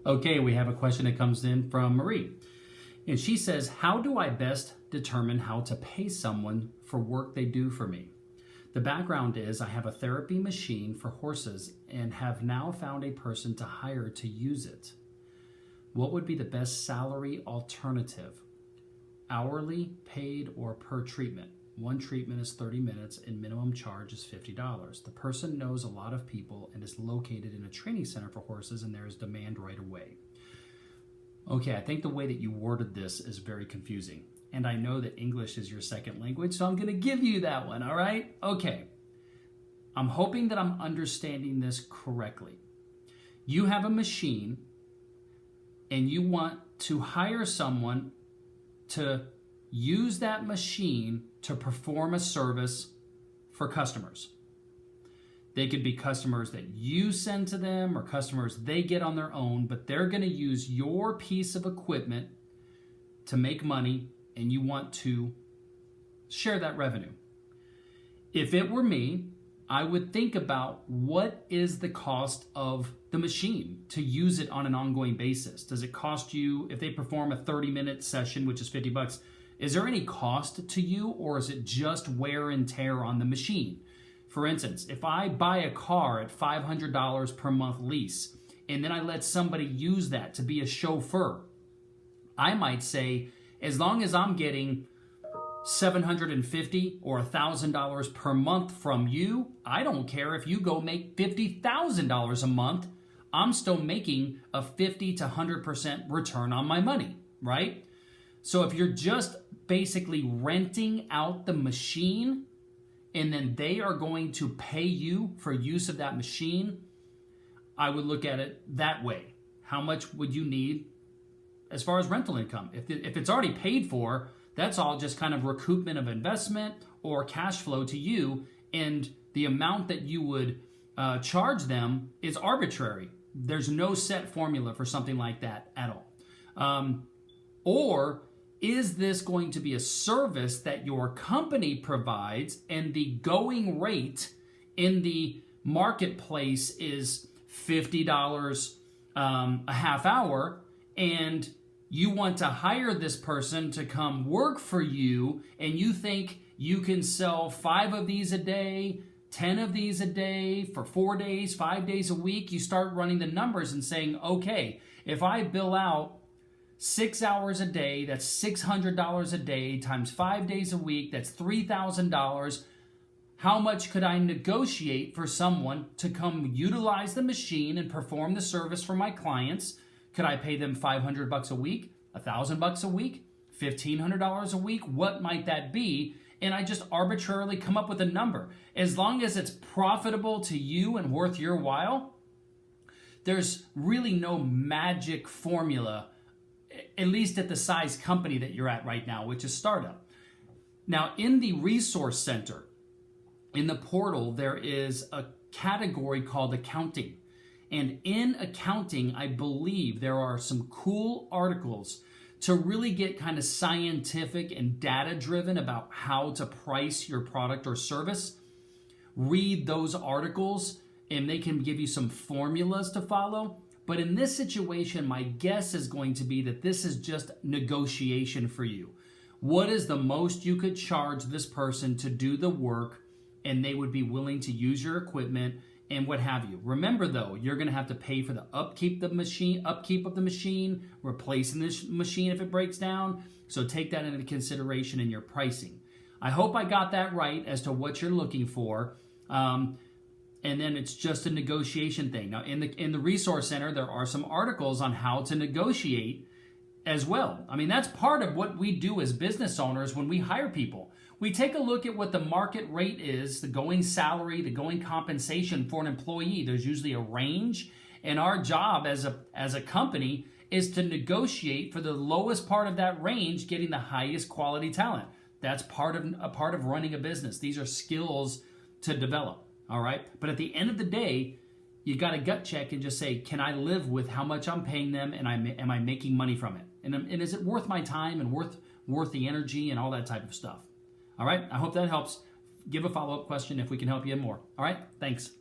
Okay, we have a question that comes in from Meri. And she says, how do I best determine how to pay someone for work they do for me? The background is I have a therapy machine for horses and have now found a person to hire to use it. What would be the best salary alternative? Hourly, paid, or per treatment? One treatment is 30 minutes and minimum charge is $50. The person knows a lot of people and is located in a training center for horses, and there is demand right away. Okay, I think the way that you worded this is very confusing. And I know that English is your second language, so I'm going to give you that one, all right? Okay. I'm hoping that I'm understanding this correctly. You have a machine and you want to hire someone to use that machine to perform a service for customers. They could be customers that you send to them or customers they get on their own, but they're going to use your piece of equipment to make money, and you want to share that revenue. If it were me, I would think about what is the cost of the machine to use it on an ongoing basis. Does it cost you, if they perform a 30-minute session, which is $50, is there any cost to you, or is it just wear and tear on the machine? For instance, if I buy a car at $500 per month lease, and then I let somebody use that to be a chauffeur, I might say, as long as I'm getting $750 or $1,000 per month from you, I don't care if you go make $50,000 a month, I'm still making a 50 to 100% return on my money, right? So if you're just basically renting out the machine and then they are going to pay you for use of that machine, I would look at it that way. How much would you need as far as rental income? If it's already paid for, that's all just kind of recoupment of investment or cash flow to you, and the amount that you would charge them is arbitrary. There's no set formula for something like that at all. Or is this going to be a service that your company provides and the going rate in the marketplace is $50 a half hour, and you want to hire this person to come work for you, and you think you can sell 5 of these a day, 10 of these a day for 4 days, 5 days a week? You start running the numbers and saying, okay, if I bill out 6 hours a day, that's $600 a day times 5 days a week, that's $3,000. How much could I negotiate for someone to come utilize the machine and perform the service for my clients? Could I pay them $500 a week, $1,000 a week, $1,500 a week? What might that be? And I just arbitrarily come up with a number. As long as it's profitable to you and worth your while, there's really no magic formula, at least at the size company that you're at right now, which is startup. Now, in the resource center, in the portal, there is a category called accounting. And in accounting, I believe there are some cool articles to really get kind of scientific and data-driven about how to price your product or service. Read those articles, and they can give you some formulas to follow. But in this situation, my guess is going to be that this is just negotiation for you. What is the most you could charge this person to do the work, and they would be willing to use your equipment and what have you. Remember though, you're going to have to pay for the upkeep of the machine, replacing the machine if it breaks down. So take that into consideration in your pricing. I hope I got that right as to what you're looking for. And then it's just a negotiation thing. Now in the resource center, there are some articles on how to negotiate as well. I mean, that's part of what we do as business owners when we hire people. We take a look at what the market rate is, the going salary, the going compensation for an employee. There's usually a range, and our job as a company is to negotiate for the lowest part of that range, getting the highest quality talent. That's part of running a business. These are skills to develop, all right? But at the end of the day, you got to gut check and just say, can I live with how much I'm paying them, and am I making money from it? And is it worth my time and worth the energy and all that type of stuff? All right, I hope that helps. Give a follow-up question if we can help you more. All right, thanks.